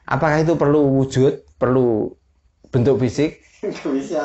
Apakah itu perlu wujud, perlu bentuk fisik? Nggak bisa.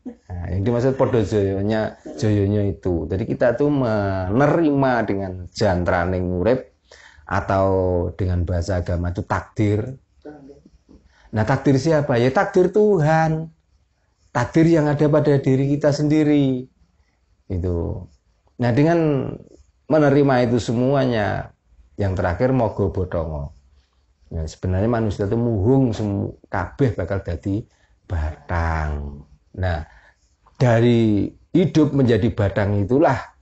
Nah, yang dimaksud podo joyonya itu. Jadi kita tuh menerima dengan jantraning urip atau dengan bahasa agama itu takdir. Nah, takdir siapa? Ya takdir Tuhan. Takdir yang ada pada diri kita sendiri. Itu. Nah, dengan menerima itu semuanya, yang terakhir mogo bodongo. Ya, sebenarnya manusia itu muhung kabeh bakal jadi batang. Nah, dari hidup menjadi batang itulah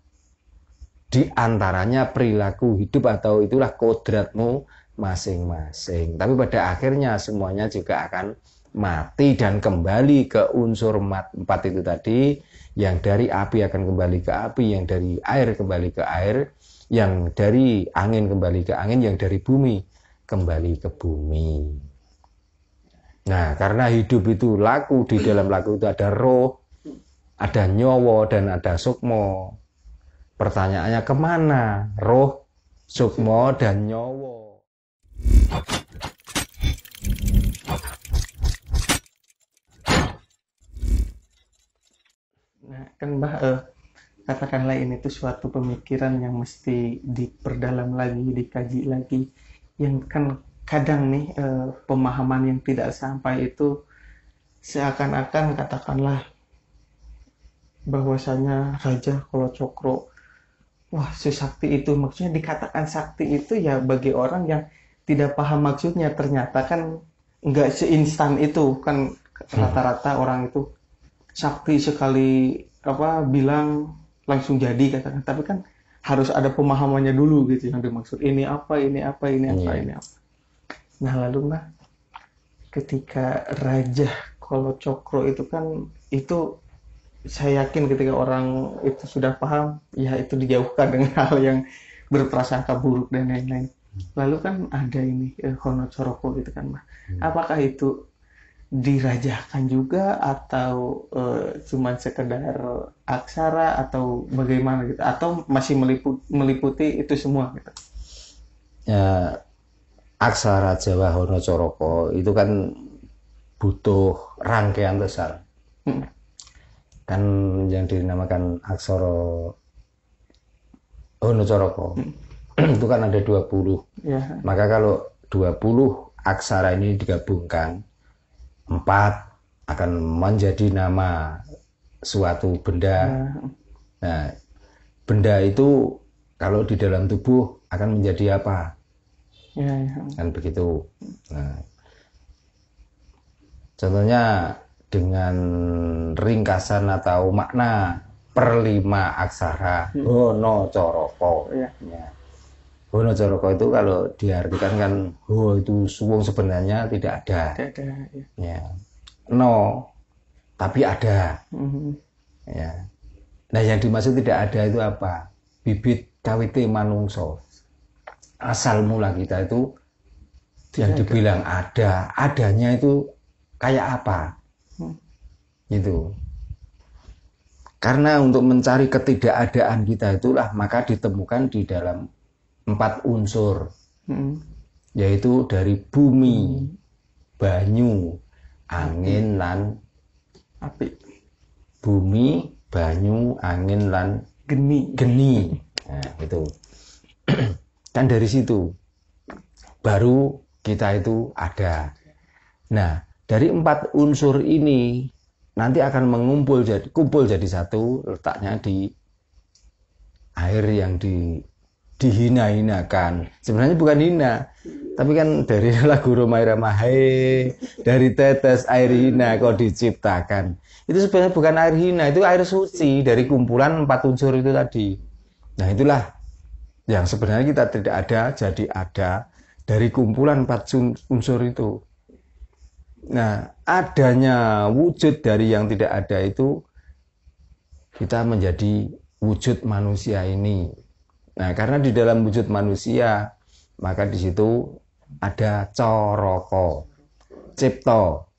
diantaranya perilaku hidup atau itulah kodratmu masing-masing. Tapi pada akhirnya semuanya juga akan mati dan kembali ke unsur empat itu tadi. Yang dari api akan kembali ke api, yang dari air kembali ke air, yang dari angin kembali ke angin, yang dari bumi kembali ke bumi. Nah, karena hidup itu laku, di dalam laku itu ada roh, ada nyowo, dan ada sukmo. Pertanyaannya kemana roh, sukmo, dan nyowo? Nah, kan Mbah, katakanlah ini tuh suatu pemikiran yang mesti diperdalam lagi, dikaji lagi. Yang kan kadang nih pemahaman yang tidak sampai itu seakan-akan katakanlah bahwasanya Raja Kolo Cokro, wah si sakti itu, maksudnya dikatakan sakti itu ya bagi orang yang tidak paham maksudnya, ternyata kan nggak seinstan itu kan. Rata-rata orang itu sakti sekali apa bilang langsung jadi katakan, tapi kan harus ada pemahamannya dulu gitu yang dimaksud ini apa, ini apa, ini apa, ini apa. Nah lalu mah ketika Raja Kolo Cokro itu kan, itu saya yakin ketika orang itu sudah paham ya itu dijauhkan dengan hal yang berprasangka buruk dan lain-lain. Lalu kan ada ini Hono Coroko gitu kan Mah. Apakah itu dirajahkan juga atau cuman sekedar aksara atau bagaimana gitu, atau masih meliputi itu semua gitu? Ya, aksara Jawa Hono Coroko itu kan butuh rangkaian besar. Kan yang dinamakan aksara Hono Coroko itu kan ada 20. Ya. Maka kalau 20 aksara ini digabungkan, 4 akan menjadi nama suatu benda. Nah, benda itu kalau di dalam tubuh akan menjadi apa? Ya, ya. Kan begitu. Nah, contohnya dengan ringkasan atau makna per 5 aksara Hono Coroko. Ya. Hono Coroko itu kalau diartikan kan ho itu suwung sebenarnya tidak ada. Tidak ada. Ya. Ya. No tapi ada. Ya. Nah yang dimaksud tidak ada itu apa? Bibit kawite manungso. Asal mula kita itu yang dibilang ada, adanya itu kayak apa? Gitu. Karena untuk mencari ketidakadaan kita itulah maka ditemukan di dalam 4 unsur, yaitu dari bumi, banyu, angin, lan Api. Bumi, banyu, angin, lan geni. Nah, itu. Kan dari situ baru kita itu ada. Nah, dari 4 unsur ini nanti akan kumpul jadi satu, letaknya di air yang dihina-hinakan. Sebenarnya bukan hina, tapi kan dari lagu Romai Ramahe, dari tetes air hina kau diciptakan. Itu sebenarnya bukan air hina, itu air suci dari kumpulan 4 unsur itu tadi. Nah itulah yang sebenarnya kita tidak ada, jadi ada dari kumpulan 4 unsur itu. Nah, adanya wujud dari yang tidak ada itu kita menjadi wujud manusia ini. Nah, karena di dalam wujud manusia, maka di situ ada coroko, cipto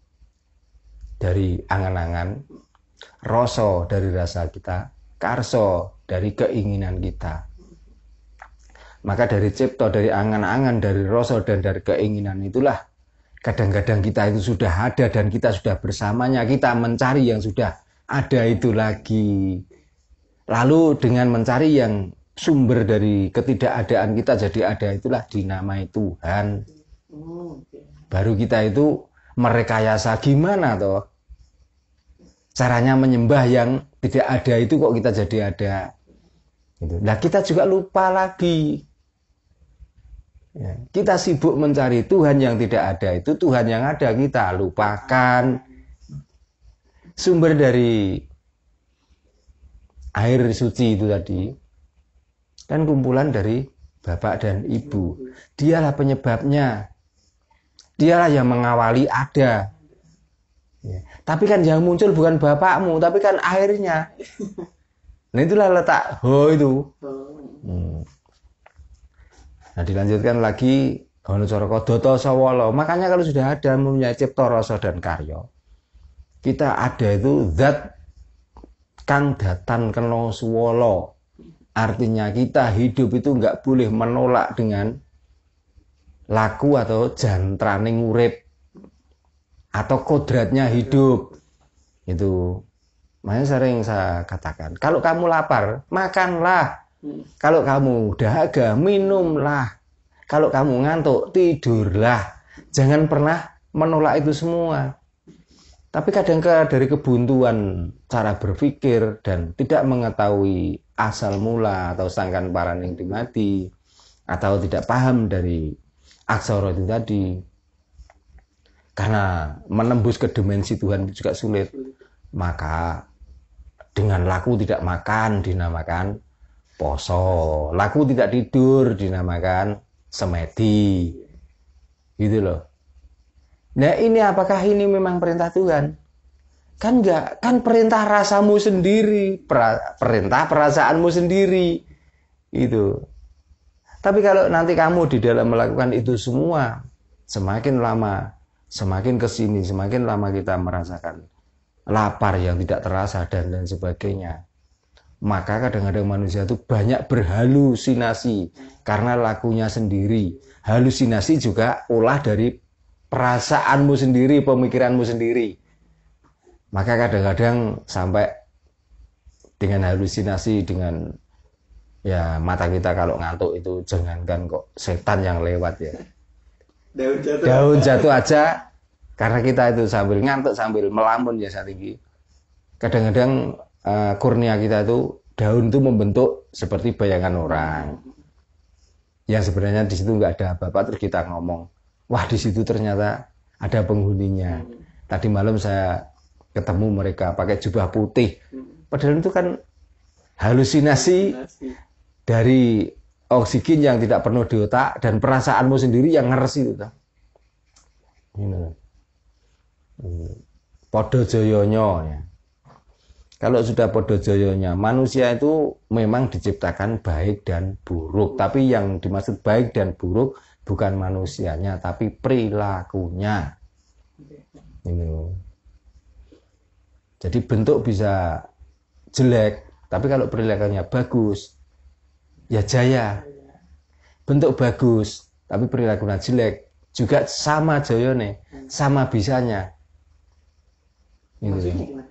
dari angan-angan, rasa dari rasa kita, karso dari keinginan kita. Maka dari cipto, dari angan-angan, dari rasa dan dari keinginan itulah Kadang-kadang kita itu sudah ada dan kita sudah bersamanya, kita mencari yang sudah ada itu lagi. Lalu dengan mencari yang sumber dari ketidakadaan kita jadi ada, itulah dinamai Tuhan. Baru kita itu merekayasa gimana toh caranya menyembah yang tidak ada itu kok kita jadi ada. Nah kita juga lupa lagi. Ya, kita sibuk mencari Tuhan yang tidak ada, itu Tuhan yang ada kita lupakan. Sumber dari air suci itu tadi kan kumpulan dari bapak dan ibu. Dialah penyebabnya, dialah yang mengawali ada. Ya, tapi kan yang muncul bukan bapakmu, tapi kan airnya. Nah itulah letak ho itu. Nah dilanjutkan lagi Ono Coroko Doto Sawolo. Makanya kalau sudah ada mempunyai cipta rasa dan karya, kita ada itu zat kang datan kena suwolo. Artinya kita hidup itu nggak boleh menolak dengan laku atau jantraning urip atau kodratnya hidup. Itu makanya sering saya katakan, kalau kamu lapar makanlah. Kalau kamu dahaga, minumlah. Kalau kamu ngantuk, tidurlah. Jangan pernah menolak itu semua. Tapi kadang-kadang dari kebuntuan cara berpikir dan tidak mengetahui asal mula atau sangkan paraning dimati, atau tidak paham dari aksara itu tadi, karena menembus ke dimensi Tuhan itu juga sulit, maka dengan laku tidak makan dinamakan poso, laku tidak tidur dinamakan semedi, gitu loh. Nah ini apakah ini memang perintah Tuhan? Kan enggak, kan perintah rasamu sendiri, perintah perasaanmu sendiri, itu. Tapi kalau nanti kamu di dalam melakukan itu semua, semakin lama, semakin kesini, semakin lama kita merasakan lapar yang tidak terasa dan lain sebagainya. Maka kadang-kadang manusia itu banyak berhalusinasi karena lakunya sendiri. Halusinasi juga olah dari perasaanmu sendiri, pemikiranmu sendiri. Maka kadang-kadang sampai dengan halusinasi, dengan ya mata kita kalau ngantuk itu jangankan kok setan yang lewat ya. Daun jatuh aja karena kita itu sambil ngantuk, sambil melamun ya saat tinggi. Kadang-kadang kurnia kita itu daun itu membentuk seperti bayangan orang yang sebenarnya di situ nggak ada apa-apa, terus kita ngomong, wah di situ ternyata ada penghuninya. Tadi malam saya ketemu mereka pakai jubah putih, padahal itu kan halusinasi dari oksigen yang tidak penuh di otak dan perasaanmu sendiri yang ngeres itu. Podo joyonyo ya. Kalau sudah podo joyonya, manusia itu memang diciptakan baik dan buruk. Tapi yang dimaksud baik dan buruk bukan manusianya, tapi perilakunya. Ini. Jadi bentuk bisa jelek, tapi kalau perilakunya bagus, ya jaya. Bentuk bagus, tapi perilakunya jelek, juga sama joyone, sama bisanya. Ini.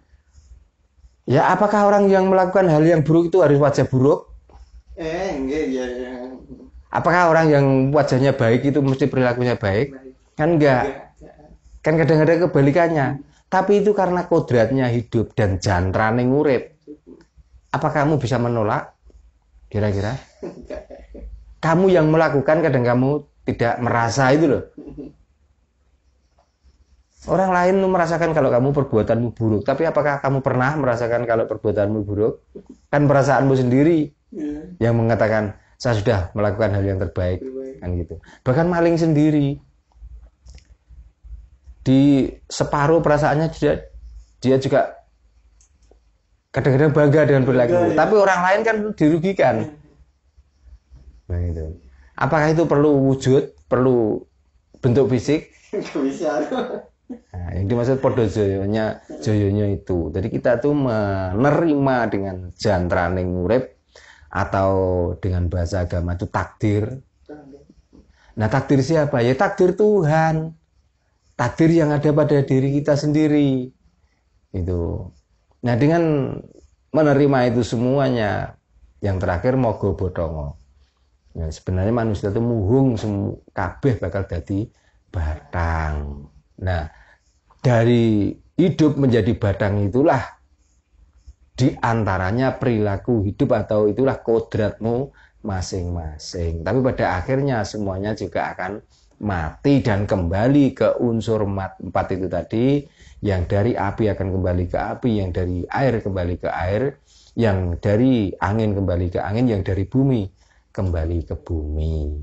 Ya apakah orang yang melakukan hal yang buruk itu harus wajah buruk? Enggak ya. Apakah orang yang wajahnya baik itu mesti perilakunya baik? Kan enggak. Kan kadang-kadang kebalikannya. Tapi itu karena kodratnya hidup dan jantrane ngurip. Apa kamu bisa menolak? Kira-kira? Kamu yang melakukan kadang kamu tidak merasa itu loh. Orang lain merasakan kalau kamu perbuatanmu buruk, tapi apakah kamu pernah merasakan kalau perbuatanmu buruk? Kan perasaanmu sendiri yang mengatakan saya sudah melakukan hal yang terbaik, kan gitu. Bahkan maling sendiri di separuh perasaannya dia juga kadang-kadang bangga dengan perilaku, tapi orang lain kan dirugikan. Nah itu. Apakah itu perlu wujud, perlu bentuk fisik? Bisa. Nah, yang dimaksud podo joyonya itu. Jadi kita tuh menerima dengan jantraning urip atau dengan bahasa agama itu takdir. Nah takdir siapa? Ya takdir Tuhan. takdir yang ada pada diri kita sendiri. Itu. Nah, dengan menerima itu semuanya, yang terakhir mogo bodongo. Ya, sebenarnya manusia itu muhung kabeh bakal jadi batang. Nah, dari hidup menjadi batang itulah diantaranya perilaku hidup atau itulah kodratmu masing-masing. Tapi pada akhirnya semuanya juga akan mati dan kembali ke unsur empat itu tadi. Yang dari api akan kembali ke api, yang dari air kembali ke air, yang dari angin kembali ke angin, yang dari bumi kembali ke bumi.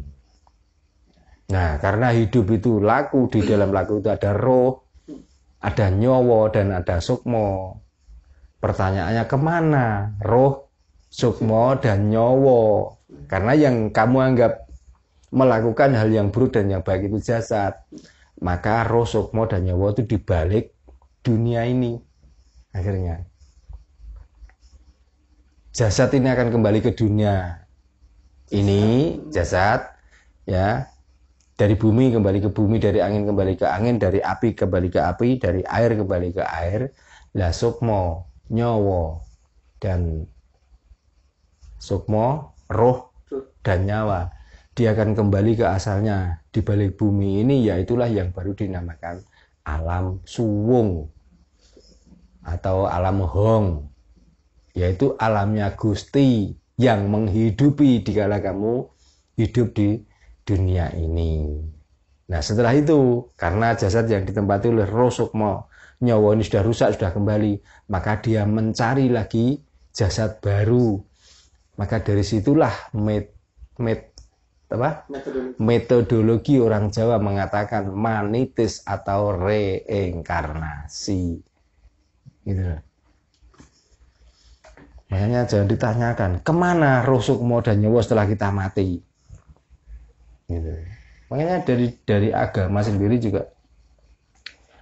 Nah, karena hidup itu laku, di dalam laku itu ada roh, ada nyowo, dan ada sukmo. Pertanyaannya kemana roh, sukmo, dan nyowo? Karena yang kamu anggap melakukan hal yang buruk dan yang baik itu jasad, maka roh, sukmo, dan nyowo itu dibalik dunia ini. Akhirnya jasad ini akan kembali ke dunia ini, jasad ya, dari bumi kembali ke bumi, dari angin kembali ke angin, dari api kembali ke api, dari air kembali ke air. Lah sukmo, nyowo, dan sukmo, roh dan nyawa, dia akan kembali ke asalnya di balik bumi ini, yaitulah yang baru dinamakan alam suwung atau alam hong, yaitu alamnya Gusti yang menghidupi dikala kamu hidup di dunia ini. Nah, setelah itu, karena jasad yang ditempati oleh roh sukmo nyawa ini sudah rusak, sudah kembali, maka dia mencari lagi jasad baru. Maka dari situlah metodologi orang Jawa mengatakan manitis atau reinkarnasi. Gitu. Makanya jangan ditanyakan kemana roh sukmo dan nyawa setelah kita mati. Gitu. Makanya dari agama sendiri juga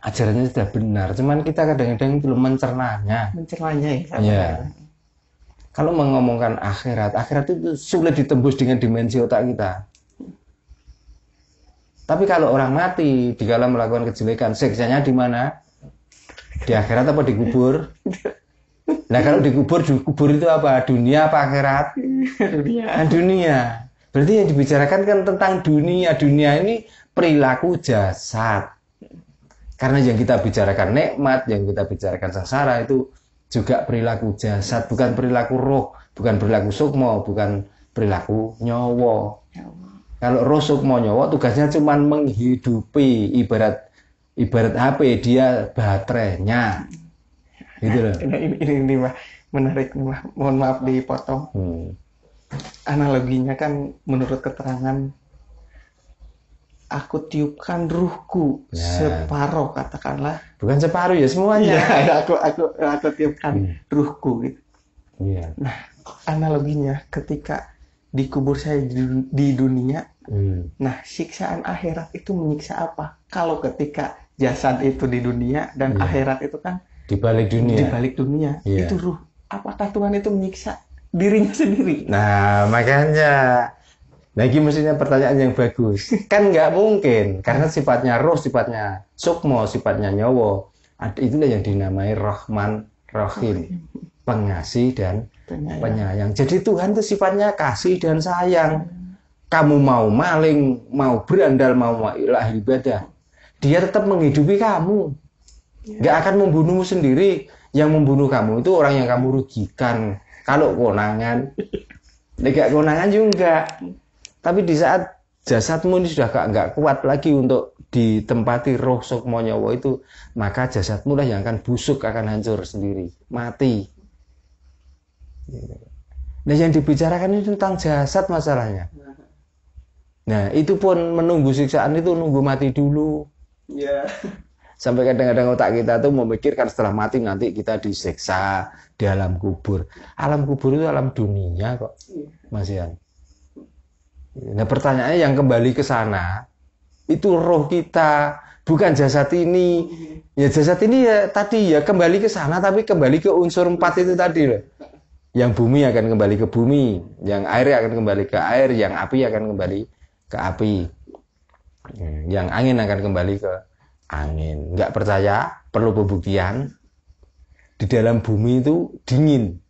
ajarannya sudah benar, cuman kita kadang-kadang belum mencernanya. Ya. Kalau mengomongkan akhirat itu sulit ditembus dengan dimensi otak kita. Tapi kalau orang mati dikala melakukan kejelekan, siksanya di mana? Di akhirat apa dikubur? Nah, kalau dikubur itu apa? Dunia apa akhirat? Dunia. Berarti yang dibicarakan kan tentang dunia. Dunia ini perilaku jasad. Karena yang kita bicarakan nikmat, yang kita bicarakan sengsara itu juga perilaku jasad, bukan perilaku roh, bukan perilaku sukmo, bukan perilaku nyowo. Kalau roh sukmo nyowo tugasnya cuma menghidupi, ibarat HP dia baterainya. Gitu loh. Ini mah menarik nih mah. Mohon maaf dipotong. Analoginya kan menurut keterangan aku tiupkan ruhku separuh, katakanlah. Bukan separuh ya, semuanya. Ya, aku tiupkan ruhku gitu. Yeah. Nah, analoginya ketika dikubur saya di dunia, nah siksaan akhirat itu menyiksa apa? Kalau ketika jasad itu di dunia dan akhirat itu kan di balik dunia. Itu ruh. Apakah Tuhan itu menyiksa dirinya sendiri? Nah, makanya lagi mestinya pertanyaan yang bagus. Kan nggak mungkin, karena sifatnya roh, sifatnya sukmo, sifatnya nyowo. Itulah yang dinamai Rahman Rahim, pengasih dan penyayang. Jadi Tuhan itu sifatnya kasih dan sayang. Kamu mau maling, mau berandal, mau ibadah, dia tetap menghidupi kamu. Nggak akan membunuhmu sendiri. Yang membunuh kamu itu orang yang kamu rugikan. Kalau konangan, nggak konangan juga. Tapi di saat jasadmu ini sudah nggak kuat lagi untuk ditempati roh sukmo nyawa itu, maka jasadmu lah yang akan busuk, akan hancur sendiri, mati. Nah, yang dibicarakan ini tentang jasad masalahnya. Nah, itu pun menunggu siksaan itu nunggu mati dulu. Ya. Sampai kadang-kadang otak kita tuh memikirkan setelah mati nanti kita disiksa di alam kubur. Alam kubur itu alam dunia kok, Mas Ian. Nah, pertanyaannya yang kembali ke sana itu roh kita, bukan jasad ini. Ya jasad ini ya tadi ya kembali ke sana, tapi kembali ke unsur 4 itu tadi loh. Yang bumi akan kembali ke bumi, yang air akan kembali ke air, yang api akan kembali ke api, yang angin akan kembali ke angin. Nggak percaya, perlu pembuktian. Di dalam bumi itu dingin.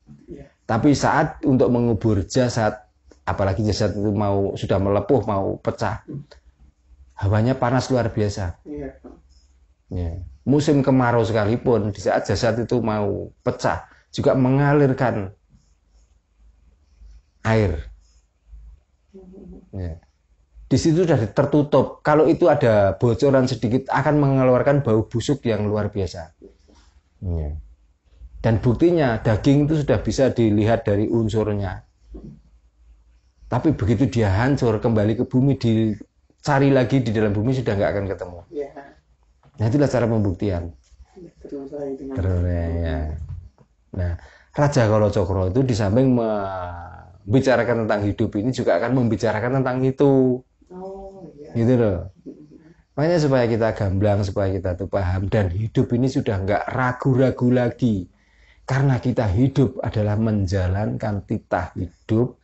Tapi saat untuk mengubur jasad, apalagi jasad itu sudah melepuh, mau pecah, hawanya panas luar biasa. Ya. Musim kemarau sekalipun, di saat jasad itu mau pecah, juga mengalirkan air. Ya. Di situ sudah tertutup. Kalau itu ada bocoran sedikit, akan mengeluarkan bau busuk yang luar biasa. Ya. Dan buktinya daging itu sudah bisa dilihat dari unsurnya. Tapi begitu dia hancur kembali ke bumi, dicari lagi di dalam bumi sudah nggak akan ketemu. Nah itulah cara pembuktian. Terus ya. Nah Raja Kalacakra itu di samping membicarakan tentang hidup ini juga akan membicarakan tentang itu. Gitu loh. Makanya supaya kita gamblang, supaya kita tuh paham, dan hidup ini sudah nggak ragu-ragu lagi. Karena kita hidup adalah menjalankan titah hidup,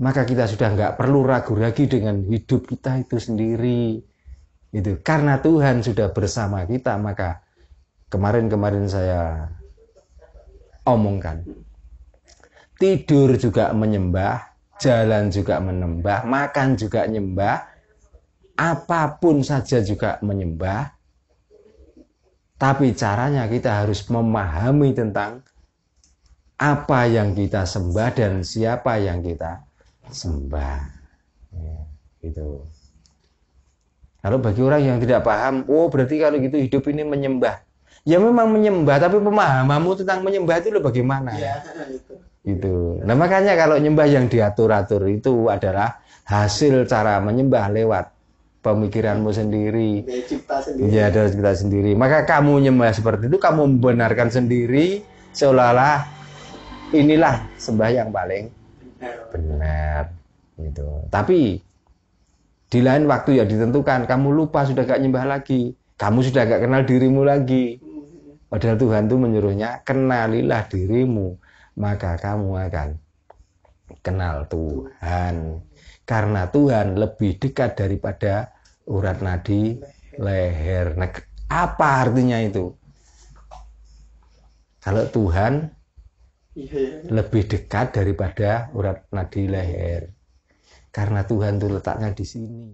maka kita sudah nggak perlu ragu lagi dengan hidup kita itu sendiri. Itu karena Tuhan sudah bersama kita, maka kemarin saya omongkan. Tidur juga menyembah, jalan juga menyembah, makan juga nyembah, apapun saja juga menyembah. Tapi caranya kita harus memahami tentang apa yang kita sembah dan siapa yang kita sembah. Ya, gitu. Kalau bagi orang yang tidak paham, oh berarti kalau gitu hidup ini menyembah. Ya memang menyembah, tapi pemahamanmu tentang menyembah itu loh bagaimana? Ya, itu. Nah makanya kalau nyembah yang diatur-atur itu adalah hasil cara menyembah lewat pemikiranmu sendiri. Ya dari kita sendiri. Maka kamu nyembah seperti itu, kamu membenarkan sendiri seolah-olah inilah sembah yang paling benar. Gitu. Tapi di lain waktu ya ditentukan, kamu lupa sudah gak nyembah lagi, kamu sudah gak kenal dirimu lagi. Padahal Tuhan itu menyuruhnya kenalilah dirimu, maka kamu akan kenal Tuhan. Karena Tuhan lebih dekat daripada urat nadi leher. Nah, apa artinya itu? Kalau Tuhan lebih dekat daripada urat nadi leher. Karena Tuhan itu letaknya di sini.